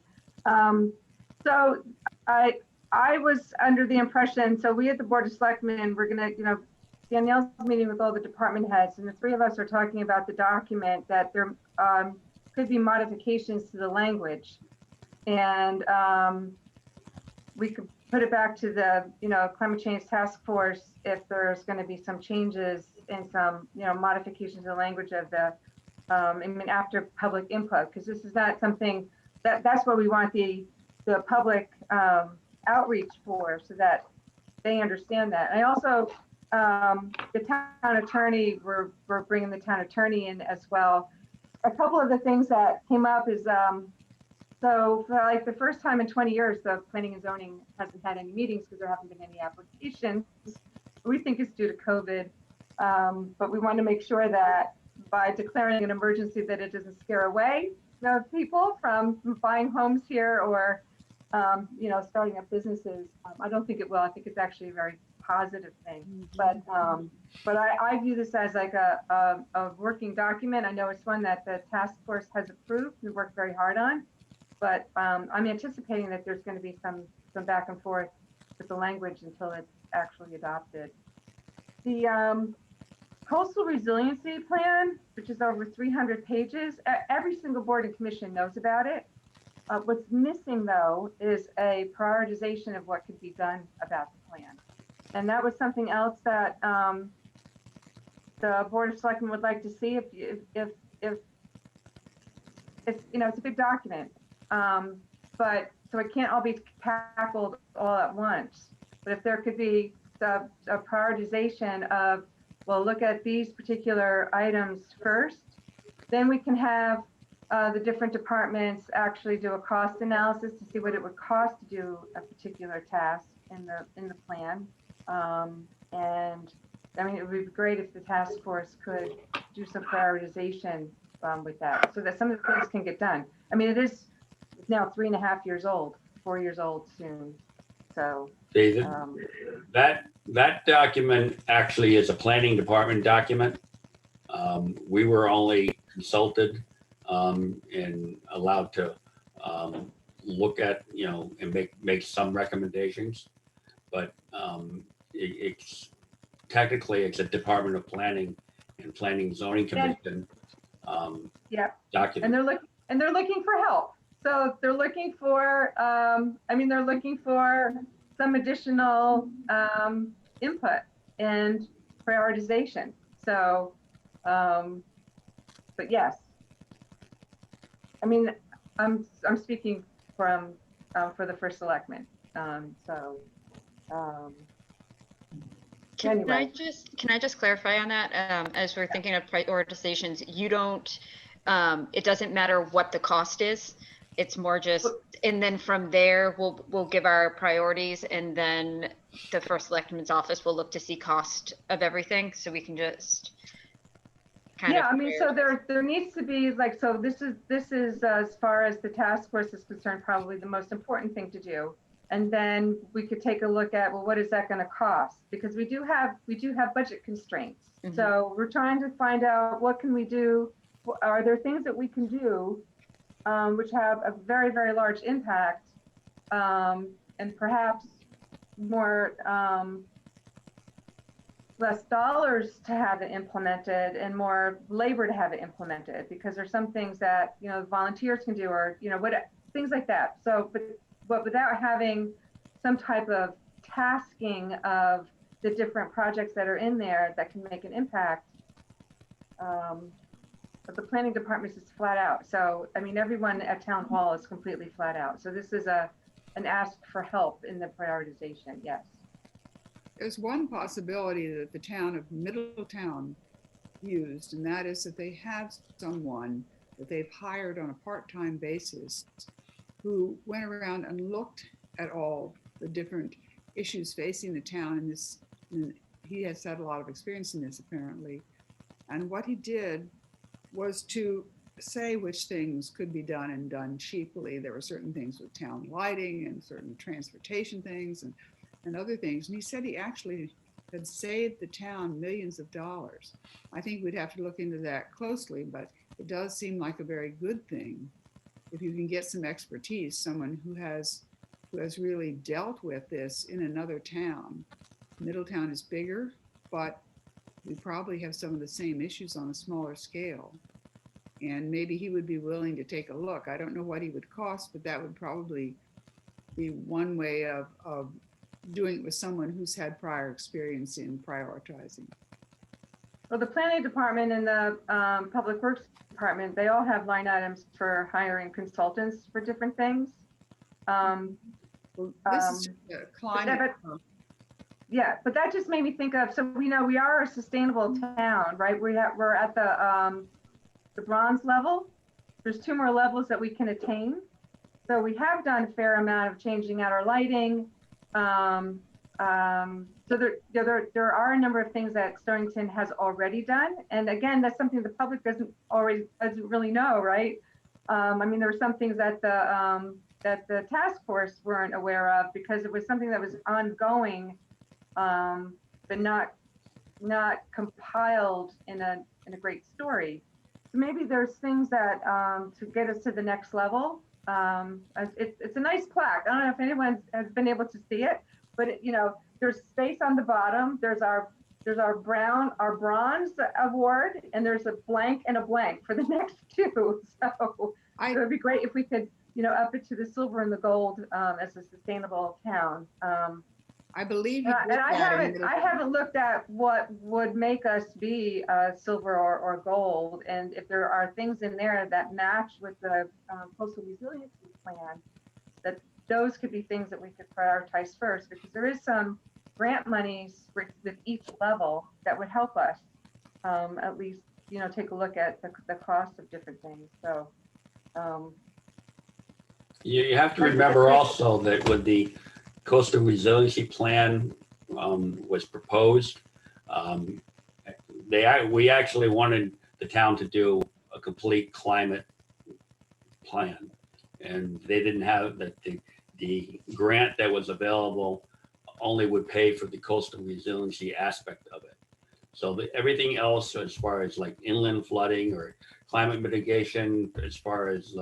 S6: So I was under the impression, so we at the Board of Selectmen, we're gonna, Danielle's meeting with all the department heads, and the three of us are talking about the document, that there could be modifications to the language. And we could put it back to the, climate change task force if there's going to be some changes and some, modifications to the language of the, after public input, because this is not something that's what we want the public outreach for, so that they understand that. I also the town attorney, we're bringing the town attorney in as well. A couple of the things that came up is, so for like the first time in 20 years, the planning and zoning hasn't had any meetings because there haven't been any applications. We think it's due to COVID, but we want to make sure that by declaring an emergency that it doesn't scare away people from buying homes here or, starting up businesses. I don't think it will. I think it's actually a very positive thing. But I view this as like a working document. I know it's one that the task force has approved. We worked very hard on, but I'm anticipating that there's going to be some back and forth with the language until it's actually adopted. The Coastal Resiliency Plan, which is over 300 pages, every single board and commission knows about it. What's missing, though, is a prioritization of what could be done about the plan. And that was something else that the Board of Selectmen would like to see if it's, it's a big document. But so it can't all be tackled all at once. But if there could be a prioritization of, well, look at these particular items first, then we can have the different departments actually do a cost analysis to see what it would cost to do a particular task in the plan. And I mean, it would be great if the task force could do some prioritization with that, so that some of the things can get done. I mean, it's now 3.5 years old, 4 years old soon. So
S4: David, that document actually is a planning department document. We were only consulted and allowed to look at, and make some recommendations. But it's technically it's a Department of Planning and Planning Zoning Commission
S6: yeah,
S4: document.
S6: and they're looking for help. So they're looking for, they're looking for some additional input and prioritization. So, but yes, I mean, I'm speaking from for the first selectman.
S1: Can
S6: Anyway.
S1: I just clarify on that? As we're thinking of prioritizations, you don't, it doesn't matter what the cost is. It's more just, and then from there, we'll give our priorities, and then the first selectman's office will look to see cost of everything, so we can just kind of.
S6: Yeah, I mean, so there needs to be like, so this is as far as the task force is concerned, probably the most important thing to do. And then we could take a look at, well, what is that going to cost? Because we do have budget constraints.
S1: Mhm.
S6: So we're trying to find out what can we do? Are there things that we can do which have a very, very large impact and perhaps more less dollars to have it implemented and more labor to have it implemented? Because there's some things that volunteers can do, or what things like that. So, but without having some type of tasking of the different projects that are in there that can make an impact. But the planning department is flat out. So, I mean, everyone at town hall is completely flat out. So this is an ask for help in the prioritization, yes.
S2: There's one possibility that the town of Middletown used, and that is that they have someone that they've hired on a part-time basis who went around and looked at all the different issues facing the town in this. And he has had a lot of experience in this, apparently. And what he did was to say which things could be done and done cheaply. There were certain things with town lighting and certain transportation things and other things. And he said he actually had saved the town millions of dollars. I think we'd have to look into that closely, but it does seem like a very good thing if you can get some expertise, someone who has really dealt with this in another town. Middletown is bigger, but we probably have some of the same issues on a smaller scale. And maybe he would be willing to take a look. I don't know what he would cost, but that would probably be one way of doing it with someone who's had prior experience in prioritizing.
S6: Well, the planning department and the public works department, they all have line items for hiring consultants for different things.
S2: Well, this is just a climate.
S6: yeah, but that just made me think of, so we know we are a sustainable town, right? We're at the bronze level. There's 2 more levels that we can attain. So we have done a fair amount of changing out our lighting. So there are a number of things that Stonington has already done. And again, that's something the public doesn't really know, right? I mean, there were some things that the task force weren't aware of because it was something that was ongoing, but not compiled in a great story. So maybe there's things that to get us to the next level. It's a nice plaque. I don't know if anyone has been able to see it, but there's space on the bottom. There's our bronze award, and there's a blank and a blank for the next 2. So it would be great if we could up it to the silver and the gold as a sustainable town.
S2: I believe.
S6: And I haven't looked at what would make us be silver or gold, and if there are things in there that match with the coastal resiliency plan, that those could be things that we could prioritize first, because there is some grant monies with each level that would help us at least take a look at the cost of different things. So
S4: You have to remember also that when the coastal resiliency plan was proposed, we actually wanted the town to do a complete climate plan, and they didn't have that. The grant that was available only would pay for the coastal resiliency aspect of it. So everything else, as far as like inland flooding or climate mitigation, as far as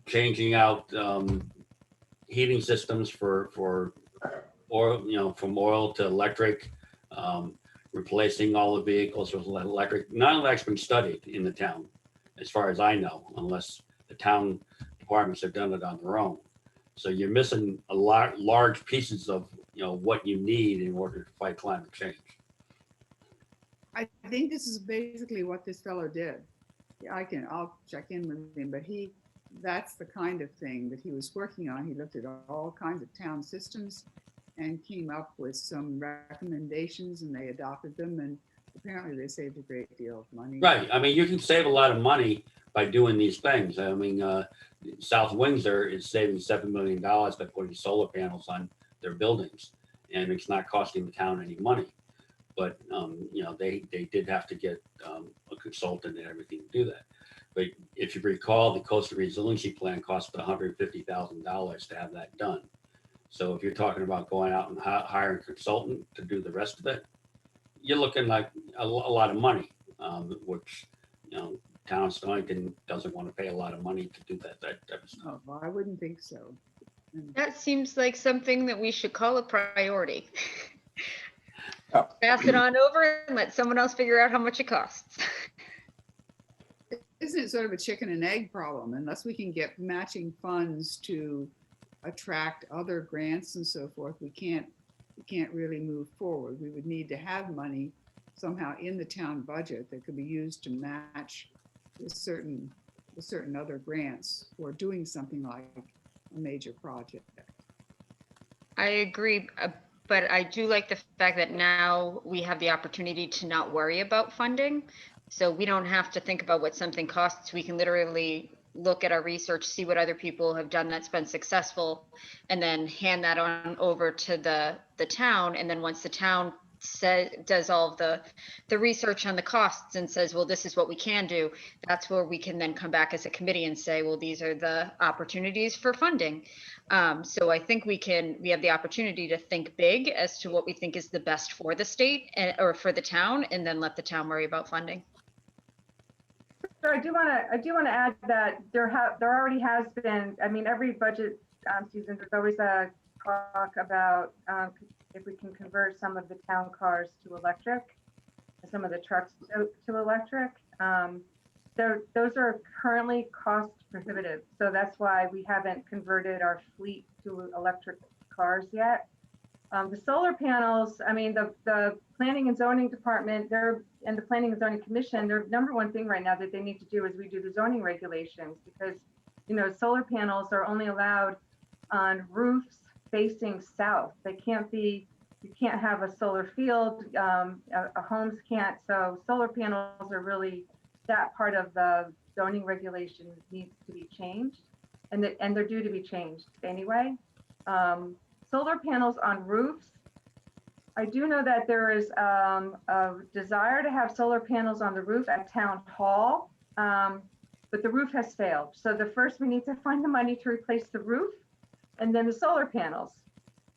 S4: changing out heating systems for oil, from oil to electric, replacing all the vehicles with electric. None of that's been studied in the town, as far as I know, unless the town departments have done it on their own. So you're missing a lot large pieces of what you need in order to fight climate change.
S2: I think this is basically what this fellow did. I'll check in with him, but that's the kind of thing that he was working on. He looked at all kinds of town systems and came up with some recommendations, and they adopted them, and apparently they saved a great deal of money.
S4: Right. I mean, you can save a lot of money by doing these things. I mean, South Windsor is saving $7 million by putting solar panels on their buildings, and it's not costing the town any money. But they did have to get a consultant and everything to do that. But if you recall, the coastal resiliency plan cost $150,000 to have that done. So if you're talking about going out and hiring a consultant to do the rest of it, you're looking like a lot of money, which town of Stonington doesn't want to pay a lot of money to do that type of stuff.
S2: Oh, well, I wouldn't think so.
S1: That seems like something that we should call a priority.
S5: Yeah.
S1: Pass it on over and let someone else figure out how much it costs.
S2: Isn't it sort of a chicken and egg problem? Unless we can get matching funds to attract other grants and so forth, we can't really move forward. We would need to have money somehow in the town budget that could be used to match with certain other grants for doing something like a major project.
S1: I agree, but I do like the fact that now we have the opportunity to not worry about funding. So we don't have to think about what something costs. We can literally look at our research, see what other people have done that's been successful, and then hand that on over to the town. And then once the town does all of the research on the costs and says, well, this is what we can do, that's where we can then come back as a committee and say, well, these are the opportunities for funding. So I think we have the opportunity to think big as to what we think is the best for the state or for the town, and then let the town worry about funding.
S6: So I do want to add that there already has been. I mean, every budget season, there's always a talk about if we can convert some of the town cars to electric, some of the trucks to electric. Those are currently cost prohibitive. So that's why we haven't converted our fleet to electric cars yet. The solar panels, I mean, the Planning and Zoning Department, and the Planning and Zoning Commission, their number one thing right now that they need to do is redo the zoning regulations, because, solar panels are only allowed on roofs facing south. They can't be, you can't have a solar field, homes can't. So solar panels are really, that part of the zoning regulation needs to be changed. And they're due to be changed anyway. Solar panels on roofs. I do know that there is a desire to have solar panels on the roof at Town Hall, but the roof has failed. So the first we need to find the money to replace the roof and then the solar panels.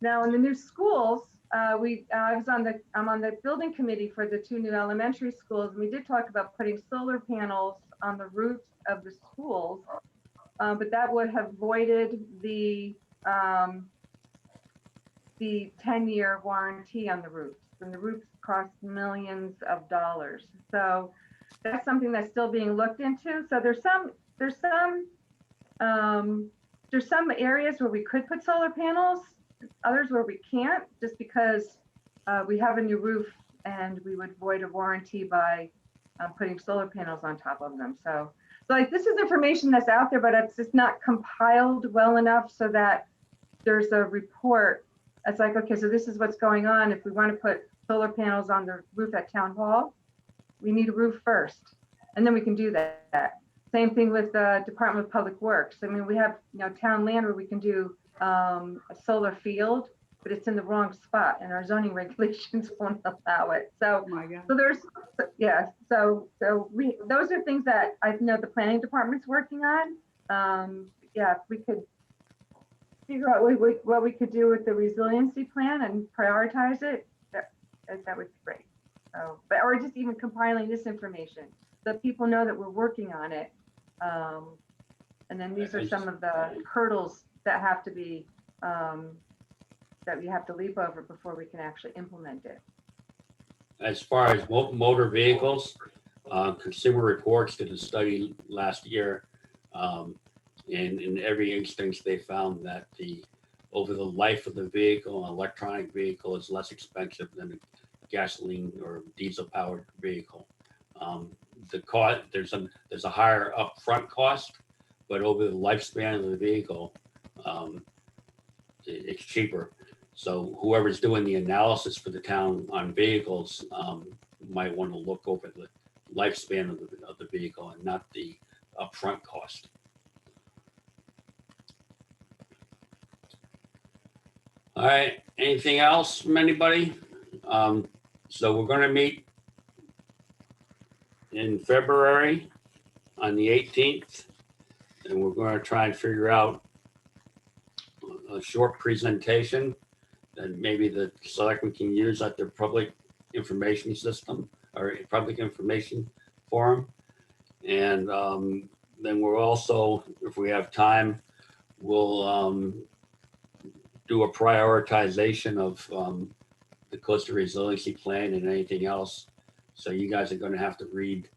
S6: Now in the new schools, I'm on the building committee for the 2 new elementary schools. And we did talk about putting solar panels on the roofs of the schools, but that would have voided the 10-year warranty on the roofs. And the roofs cost millions of dollars. So that's something that's still being looked into. So there's some areas where we could put solar panels, others where we can't, just because we have a new roof and we would void a warranty by putting solar panels on top of them. So like, this is information that's out there, but it's just not compiled well enough so that there's a report. It's like, okay, so this is what's going on. If we want to put solar panels on the roof at Town Hall, we need a roof first, and then we can do that. Same thing with the Department of Public Works. I mean, we have, town land where we can do a solar field, but it's in the wrong spot and our zoning regulations won't allow it. So,
S2: Oh my God.
S6: so there's, yeah, so those are things that I know the planning department's working on. Yeah, if we could figure out what we could do with the resiliency plan and prioritize it, that would be great. So, or just even compiling this information so that people know that we're working on it. And then these are some of the hurdles that have to be, that we have to leap over before we can actually implement it.
S4: As far as motor vehicles, Consumer Reports did a study last year. And in every instance, they found that over the life of the vehicle, an electronic vehicle is less expensive than a gasoline or diesel powered vehicle. The cost, there's a higher upfront cost, but over the lifespan of the vehicle, it's cheaper. So whoever's doing the analysis for the town on vehicles might want to look over the lifespan of the vehicle and not the upfront cost. All right, anything else from anybody? So we're going to meet in February on the 18th, and we're going to try and figure out a short presentation that maybe the selectmen can use at their public information system or public information forum. And then we're also, if we have time, we'll do a prioritization of the coastal resiliency plan and anything else. So you guys are going to have to read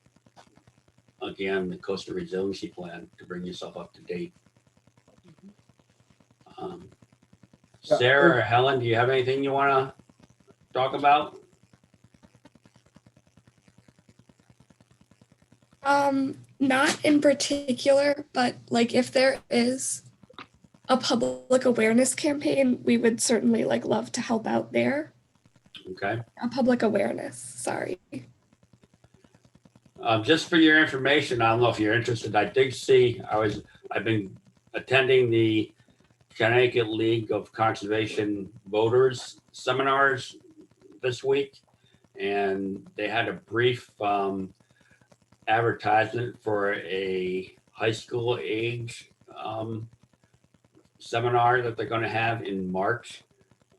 S4: again the coastal resiliency plan to bring yourself up to date. Sarah or Helen, do you have anything you want to talk about?
S8: Not in particular, but like if there is a public awareness campaign, we would certainly love to help out there.
S4: Okay.
S8: A public awareness, sorry.
S4: Just for your information, I don't know if you're interested. I did see, I've been attending the Connecticut League of Conservation Voters seminars this week, and they had a brief advertisement for a high school age seminar that they're going to have in March.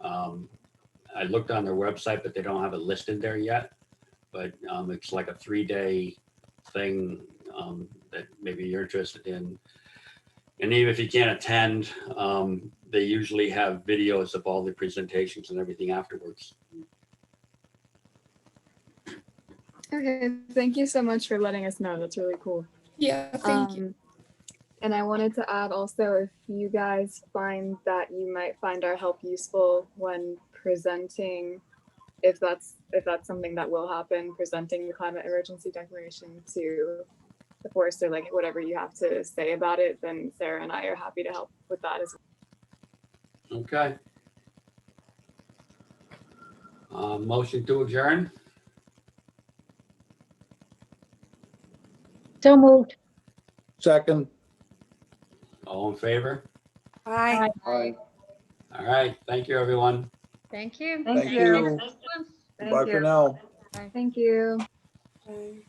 S4: I looked on their website, but they don't have it listed there yet. But it's like a 3-day thing that maybe you're interested in. And even if you can't attend, they usually have videos of all the presentations and everything afterwards.
S9: Okay, thank you so much for letting us know. That's really cool.
S8: Yeah, thank you.
S9: And I wanted to add also, if you guys find that you might find our help useful when presenting, if that's something that will happen, presenting the climate emergency declaration to the forester, whatever you have to say about it, then Sarah and I are happy to help with that as
S4: Okay. Motion to adjourn?
S3: So moved.
S5: Second.
S4: All in favor?
S7: Bye.
S5: Aye.
S4: All right, thank you, everyone.
S1: Thank you.
S6: Thank
S5: Thank
S6: you.
S5: you.
S6: Thank
S5: Bye for
S6: you.
S5: now.
S9: Thank you.
S7: Bye.